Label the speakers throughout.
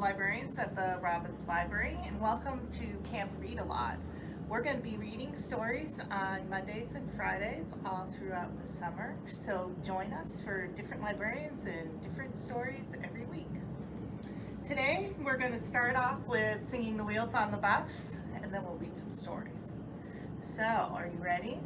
Speaker 1: librarians at the Robbins Library, and welcome to Camp Read a Lot. We're going to be reading stories on Mondays and Fridays all throughout the summer, so join us for different librarians and different stories every week. Today we're going to start off with singing The Wheels on the Bus, and then we'll read some stories. So, are you ready?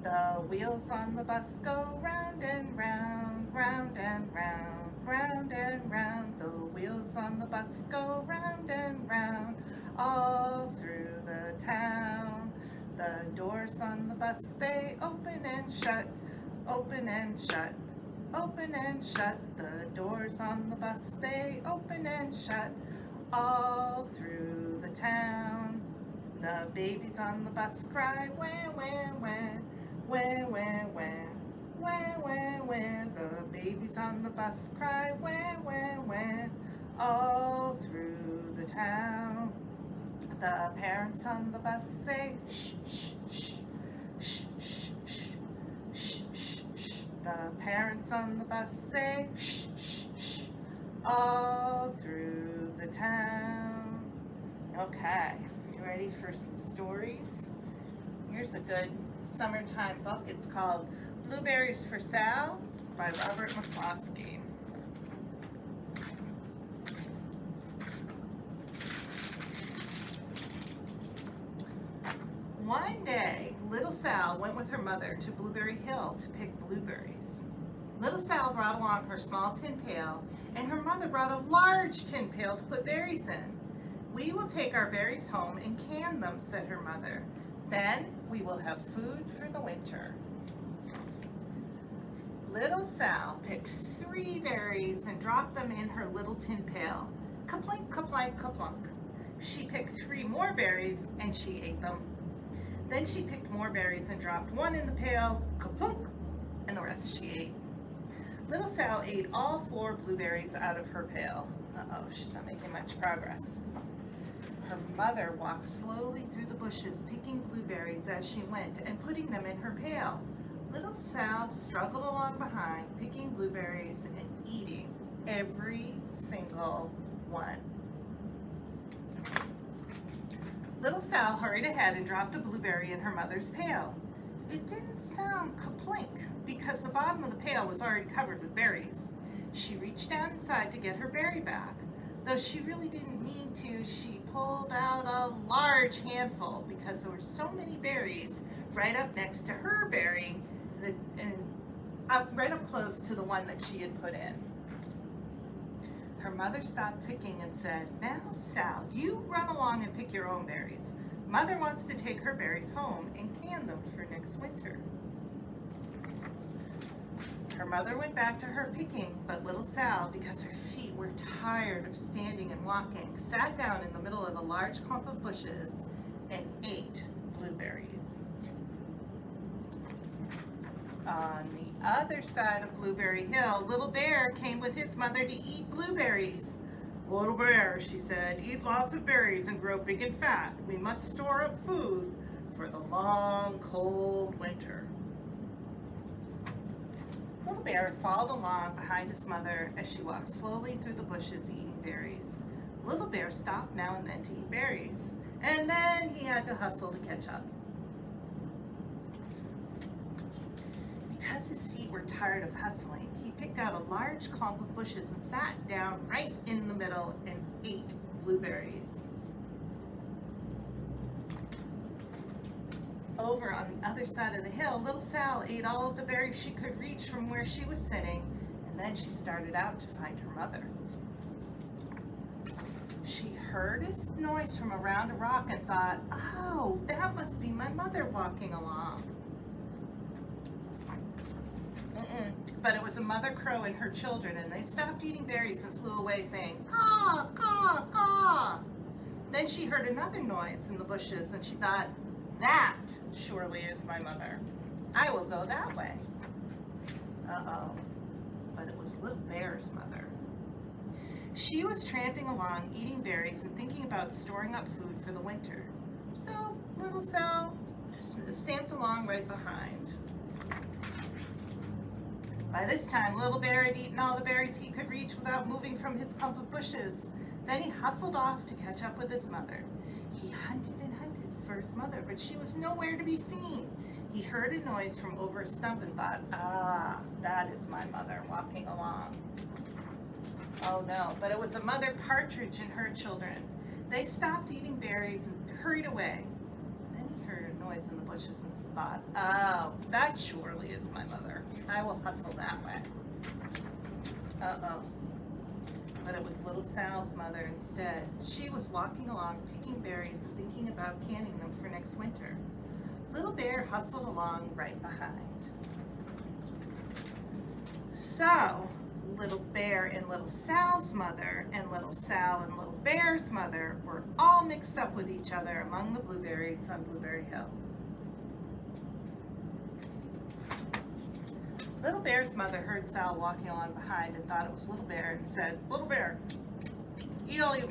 Speaker 1: The wheels on the bus go round and round, round and round, round and round. The wheels on the bus go round and round, all through the town. The doors on the bus, they open and shut, open and shut, open and shut. The doors on the bus, they open and shut, all through the town. The babies on the bus cry, wah, wah, wah. Wah, wah, wah, wah, wah, wah. The babies on the bus cry, wah, wah, wah, all through the town. The parents on the bus say, shh, shh, shh, shh, shh, shh, shh, shh, shh. The parents on the bus say, shh, shh, shh, all through the town. Okay, you ready for some stories? Here's a good summertime book. It's called Blueberries for Sal by Robert McCloskey. One day, little Sal went with her mother to Blueberry Hill to pick blueberries. Little Sal brought along her small tin pail, and her mother brought a large tin pail to put berries in. "We will take our berries home and can them," said her mother. "Then we will have food for the winter." Little Sal picked 3 berries and dropped them in her little tin pail. Kaplink, kaplink, kaplunk. She picked 3 more berries and she ate them. Then she picked more berries and dropped 1 in the pail, kaplunk, and the rest she ate. Little Sal ate all 4 blueberries out of her pail. Uh-oh, she's not making much progress. Her mother walked slowly through the bushes, picking blueberries as she went and putting them in her pail. Little Sal struggled along behind, picking blueberries and eating every single one. Little Sal hurried ahead and dropped a blueberry in her mother's pail. It didn't sound kaplink because the bottom of the pail was already covered with berries. She reached down inside to get her berry back. Though she really didn't mean to, she pulled out a large handful because there were so many berries right up next to her berry and right up close to the one that she had put in. Her mother stopped picking and said, "Now, Sal, you run along and pick your own berries. Mother wants to take her berries home and can them for next winter." Her mother went back to her picking, but little Sal, because her feet were tired of standing and walking, sat down in the middle of a large clump of bushes and ate blueberries. On the other side of Blueberry Hill, Little Bear came with his mother to eat blueberries. "Little Bear," she said, "eat lots of berries and grow big and fat. We must store up food for the long, cold winter." Little Bear followed along behind his mother as she walked slowly through the bushes eating berries. Little Bear stopped now and then to eat berries, and then he had to hustle to catch up. Because his feet were tired of hustling, he picked out a large clump of bushes and sat down right in the middle and ate blueberries. Over on the other side of the hill, little Sal ate all of the berries she could reach from where she was sitting, and then she started out to find her mother. She heard a noise from around a rock and thought, "Oh, that must be my mother walking along." But it was a mother crow and her children, and they stopped eating berries and flew away saying, "Caw, caw, caw." Then she heard another noise in the bushes and she thought, "That surely is my mother. I will go that way." Uh-oh, but it was Little Bear's mother. She was tramping along, eating berries and thinking about storing up food for the winter. So little Sal stamped along right behind. By this time, Little Bear had eaten all the berries he could reach without moving from his clump of bushes. Then he hustled off to catch up with his mother. He hunted and hunted for his mother, but she was nowhere to be seen. He heard a noise from over a stump and thought, "Ah, that is my mother walking along." Oh no, but it was a mother partridge and her children. They stopped eating berries and hurried away. Then he heard a noise in the bushes and thought, "Oh, that surely is my mother. I will hustle that way." Uh-oh. But it was little Sal's mother instead. She was walking along, picking berries and thinking about canning them for next winter. Little Bear hustled along right behind. So, Little Bear and Little Sal's mother and Little Sal and Little Bear's mother were all mixed up with each other among the blueberries on Blueberry Hill. Little Bear's mother heard Sal walking along behind and thought it was Little Bear and said, "Little Bear, eat all you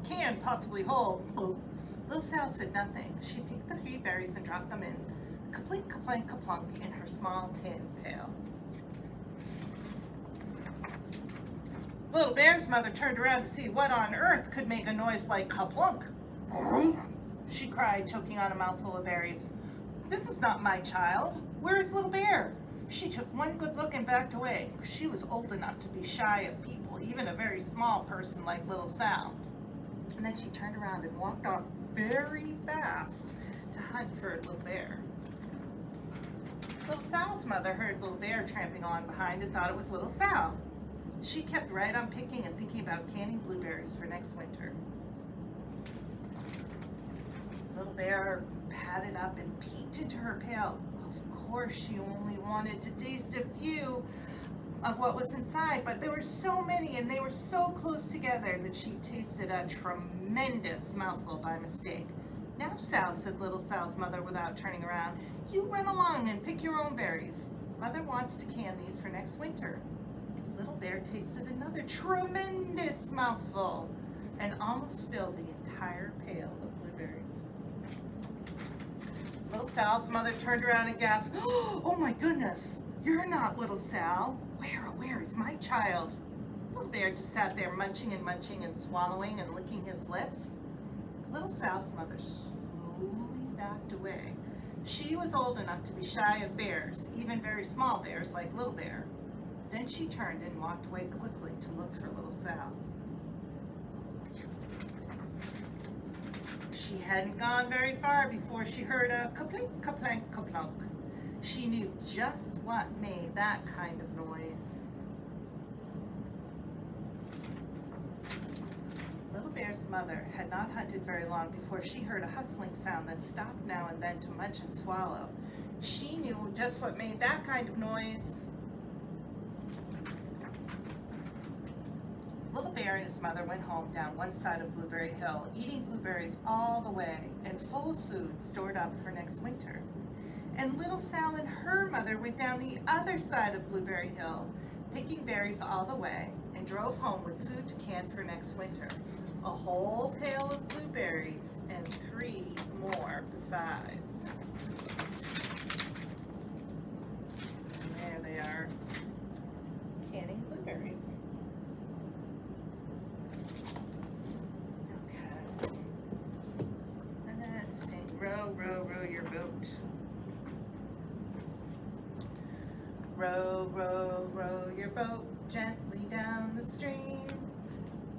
Speaker 1: can possibly hold." Little Sal said nothing. She picked the 3 berries and dropped them in, kaplink, kaplink, kaplunk, in her small tin pail. Little Bear's mother turned around to see what on earth could make a noise like kaplunk. She cried, choking on a mouthful of berries. "This is not my child. Where is Little Bear?" She took one good look and backed away. She was old enough to be shy of people, even a very small person like Little Sal. And then she turned around and walked off very fast to hunt for Little Bear. Little Sal's mother heard Little Bear tramping on behind and thought it was Little Sal. She kept right on picking and thinking about canning blueberries for next winter. Little Bear padded up and peeked into her pail. Of course, she only wanted to taste a few of what was inside, but there were so many and they were so close together that she tasted a tremendous mouthful by mistake. "Now, Sal," said Little Sal's mother without turning around, "you run along and pick your own berries. Mother wants to can these for next winter." Little Bear tasted another tremendous mouthful and almost spilled the entire pail of blueberries. Little Sal's mother turned around and gasped, "Oh my goodness, you're not Little Sal. Where is my child?" Little Bear just sat there munching and swallowing and licking his lips. Little Sal's mother slowly backed away. She was old enough to be shy of bears, even very small bears like Little Bear. Then she turned and walked away quickly to look for Little Sal. She hadn't gone very far before she heard a kaplink, kaplank, kaplunk. She knew just what made that kind of noise. Little Bear's mother had not hunted very long before she heard a hustling sound that stopped now and then to munch and swallow. She knew just what made that kind of noise. Little Bear and his mother went home down one side of Blueberry Hill, eating blueberries all the way and full of food stored up for next winter. And Little Sal and her mother went down the other side of Blueberry Hill, picking berries all the way, and drove home with food to can for next winter. A whole pail of blueberries and 3 more besides. And there they are, canning blueberries. Okay. Let's sing "Row, row, row your boat." Row, row, row your boat gently down the stream.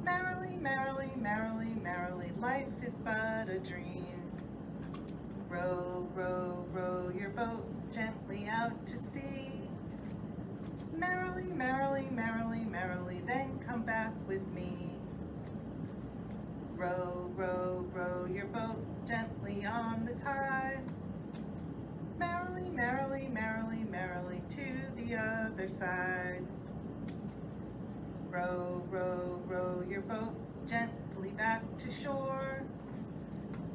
Speaker 1: Merrily, merrily, merrily, merrily, life is but a dream. Row, row, row your boat gently out to sea. Merrily, merrily, merrily, merrily, then come back with me. Row, row, row your boat gently on the tide. Merrily, merrily, merrily, merrily to the other side. Row, row, row your boat gently back to shore.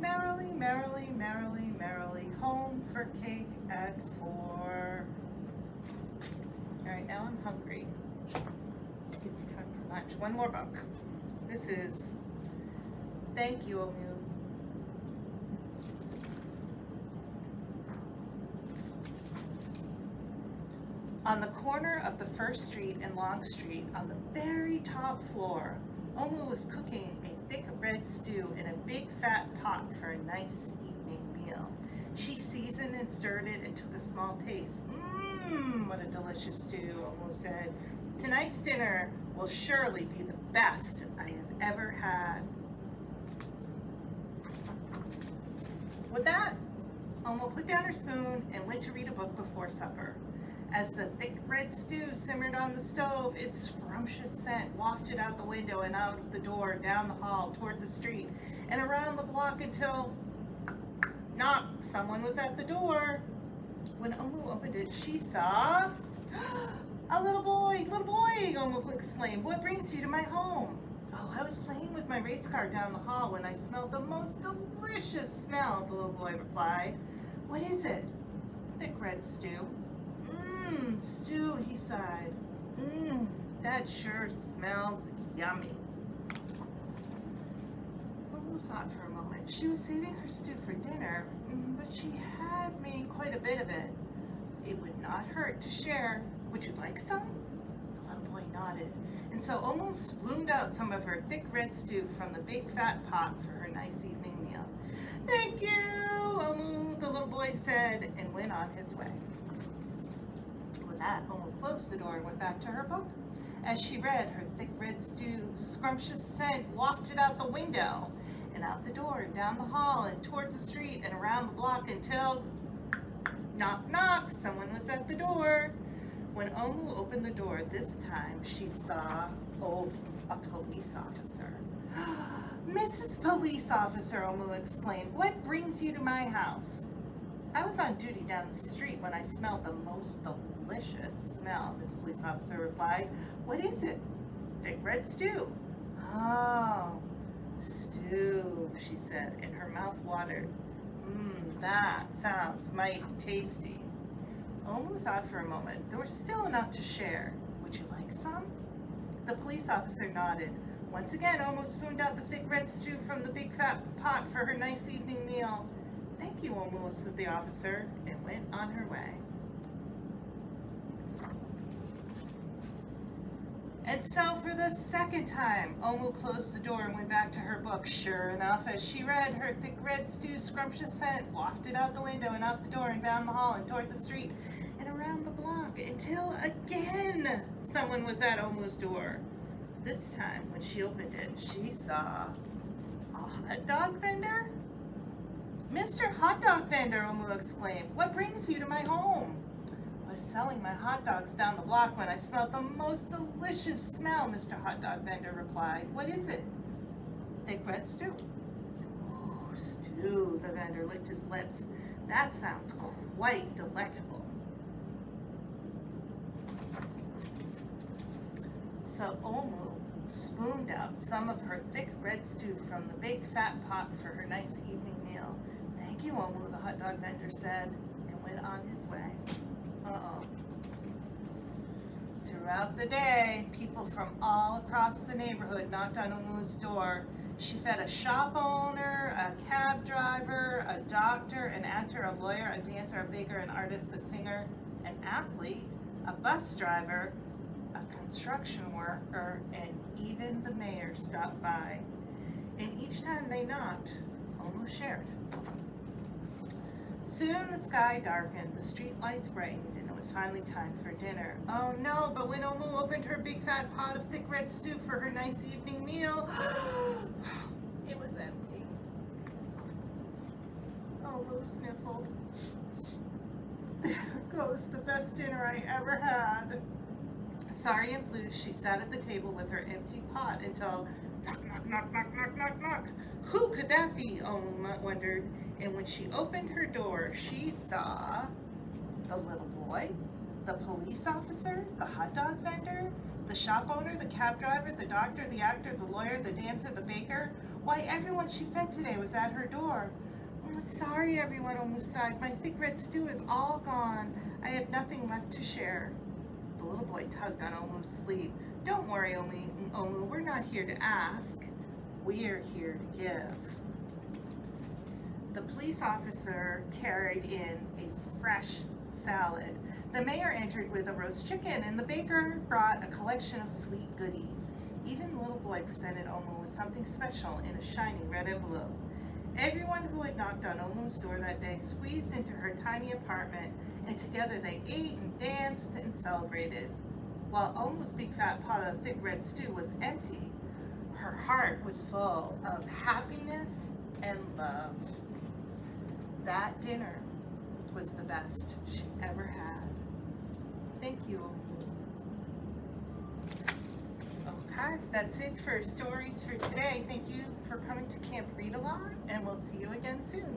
Speaker 1: Merrily, merrily, merrily, merrily, home for cake at 4. All right, now I'm hungry. It's time for lunch. One more book. This is Thank You, Omu. On the corner of the First Street and Long Street, on the very top floor, Omu was cooking a thick red stew in a big fat pot for a nice evening meal. She seasoned and stirred it and took a small taste. What a delicious stew, Omu said. Tonight's dinner will surely be the best I have ever had. With that, Omu put down her spoon and went to read a book before supper. As the thick red stew simmered on the stove, its scrumptious scent wafted out the window and out of the door, down the hall, toward the street, and around the block until, knock, someone was at the door. When Omu opened it, she saw a little boy, Omu exclaimed. What brings you to my home? Oh, I was playing with my race car down the hall when I smelled the most delicious smell, the little boy replied. What is it? Thick red stew. Stew, he sighed. That sure smells yummy. Omu thought for a moment. She was saving her stew for dinner, but she had made quite a bit of it. It would not hurt to share. Would you like some? The little boy nodded, and so Omu spooned out some of her thick red stew from the big fat pot for her nice evening meal. Thank you, Omu, the little boy said, and went on his way. With that, Omu closed the door and went back to her book. As she read, her thick red stew, scrumptious scent wafted out the window and out the door and down the hall and toward the street and around the block until, knock, knock, someone was at the door. When Omu opened the door this time, she saw, a police officer. Mrs. Police Officer, Omu exclaimed, what brings you to my house? I was on duty down the street when I smelled the most delicious smell, Miss Police Officer replied. What is it? Thick red stew. Oh, stew, she said, and her mouth watered. That sounds mighty tasty. Omu thought for a moment. There was still enough to share. Would you like some? The police officer nodded. Once again, Omu spooned out the thick red stew from the big fat pot for her nice evening meal. Thank you, Omu, said the officer, and went on her way. And so for the second time, Omu closed the door and went back to her book. Sure enough, as she read, her thick red stew, scrumptious scent wafted out the window and out the door and down the hall and toward the street and around the block until again someone was at Omu's door. This time, when she opened it, she saw a hot dog vendor. Mr. Hot Dog Vendor, Omu exclaimed, what brings you to my home? I was selling my hot dogs down the block when I smelled the most delicious smell, Mr. Hot Dog Vendor replied. What is it? Thick red stew. Oh, stew, the vendor licked his lips. That sounds quite delectable. So Omu spooned out some of her thick red stew from the big fat pot for her nice evening meal. Thank you, Omu, the hot dog vendor said, and went on his way. Throughout the day, people from all across the neighborhood knocked on Omu's door. She fed a shop owner, a cab driver, a doctor, an actor, a lawyer, a dancer, a baker, an artist, a singer, an athlete, a bus driver, a construction worker, and even the mayor stopped by. And each time they knocked, Omu shared. Soon the sky darkened, the street lights brightened, and it was finally time for dinner. Oh no, but when Omu opened her big fat pot of thick red stew for her nice evening meal, it was empty. Omu sniffled. There goes the best dinner I ever had. Sorry and blue, she sat at the table with her empty pot until knock, knock, knock, knock, knock, knock, knock. Who could that be? Omu wondered. And when she opened her door, she saw the little boy, the police officer, the hot dog vendor, the shop owner, the cab driver, the doctor, the actor, the lawyer, the dancer, the baker. Why, everyone she fed today was at her door. Oh, sorry, everyone, Omu sighed. My thick red stew is all gone. I have nothing left to share. The little boy tugged on Omu's sleeve. Don't worry, Omu, we're not here to ask. We're here to give. The police officer carried in a fresh salad. The mayor entered with a roast chicken, and the baker brought a collection of sweet goodies. Even the little boy presented Omu with something special in a shiny red envelope. Everyone who had knocked on Omu's door that day squeezed into her tiny apartment, and together they ate and danced and celebrated. While Omu's big fat pot of thick red stew was empty, her heart was full of happiness and love. That dinner was the best she ever had. Thank you, Omu. Okay, that's it for stories for today. Thank you for coming to Camp Read-A-Lot, and we'll see you again soon.